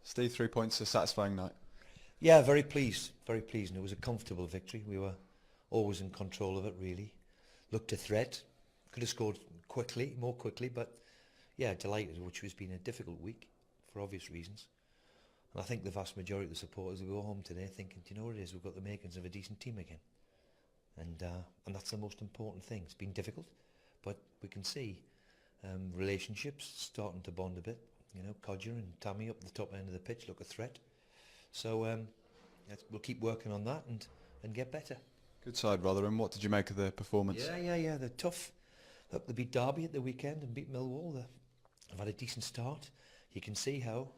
Steve, 3 points, a satisfying night. Yeah, very pleased, very pleased. And it was a comfortable victory. We were always in control of it, really. Looked a threat. Could have scored quickly, more quickly, but yeah, delighted, which has been a difficult week for obvious reasons. And I think the vast majority of the supporters will go home today thinking, do you know what it is? We've got the makings of a decent team again. And that's the most important thing. It's been difficult, but we can see relationships starting to bond a bit. You know, Codger and Tammy up the top end of the pitch look a threat. So we'll keep working on that and get better. Good side, Rotherham. What did you make of the performance? Yeah. They're tough. Look, they beat Derby at the weekend and beat Millwall. They've had a decent start. You can see how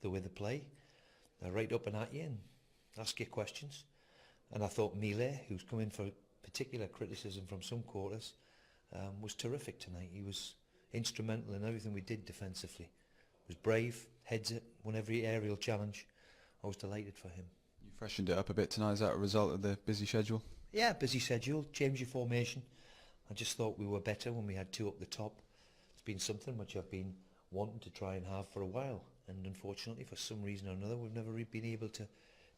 the way they play. They're right up and at you and ask you questions. And I thought Mile, who's come in for particular criticism from some quarters, was terrific tonight. He was instrumental in everything we did defensively. Was brave, heads it, won every aerial challenge. I was delighted for him. You freshened it up a bit tonight. Is that a result of the busy schedule? Yeah, busy schedule, change your formation. I just thought we were better when we had two up the top. It's been something which I've been wanting to try and have for a while. And unfortunately, for some reason or another, we've never really been able to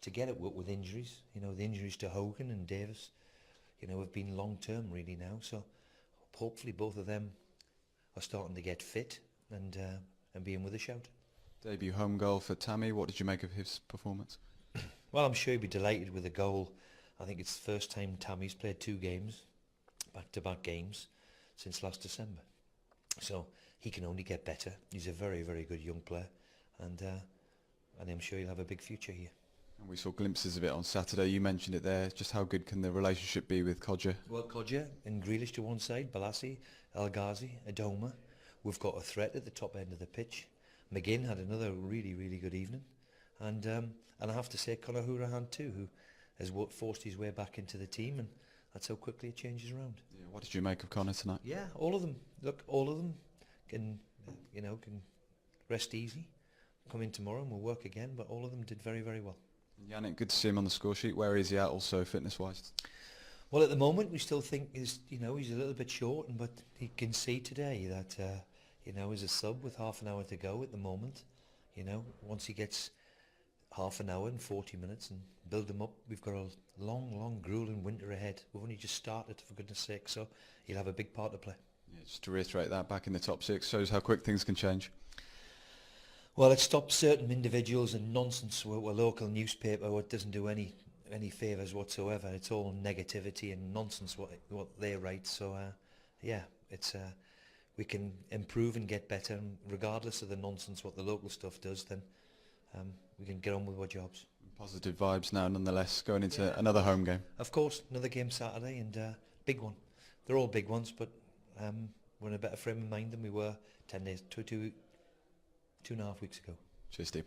get it with injuries. You know, the injuries to Hogan and Davis, you know, have been long-term really now. So hopefully both of them are starting to get fit and being with a shout. Debut home goal for Tammy. What did you make of his performance? Well, I'm sure he'd be delighted with the goal. I think it's the first time Tammy's played 2 games, back-to-back games, since last December. So he can only get better. He's a very, very good young player, and I'm sure he'll have a big future here. And we saw glimpses of it on Saturday. You mentioned it there. Just how good can the relationship be with Codger? Well, Codger and Grealish to one side, Balassi, El Ghazi, Adoma. We've got a threat at the top end of the pitch. McGinn had another really, really good evening. And I have to say Conor Hourihane too, who has forced his way back into the team, and that's how quickly it changes around. Yeah, what did you make of Conor tonight? Yeah, all of them. Look, all of them can rest easy. Come in tomorrow and we'll work again, but all of them did very, very well. Yannick, good to see him on the score sheet. Where is he at also fitness-wise? Well, at the moment we still think he's a little bit short, but he can see today that he's a sub with half an hour to go at the moment. You know, once he gets half an hour and 40 minutes and build him up, we've got a long, grueling winter ahead. We've only just started, for goodness sake, so he'll have a big part to play. Yeah, just to reiterate that, back in the top 6 shows how quick things can change. Well, it stops certain individuals and nonsense. We're a local newspaper what doesn't do any favours whatsoever. It's all negativity and nonsense what they write. So we can improve and get better, and regardless of the nonsense what the local stuff does, then we can get on with our jobs. Positive vibes now nonetheless going into another home game. Of course, another game Saturday, and big one. They're all big ones, but we're in a better frame of mind than we were 10 days, 2.5 weeks ago. Cheers, Steve.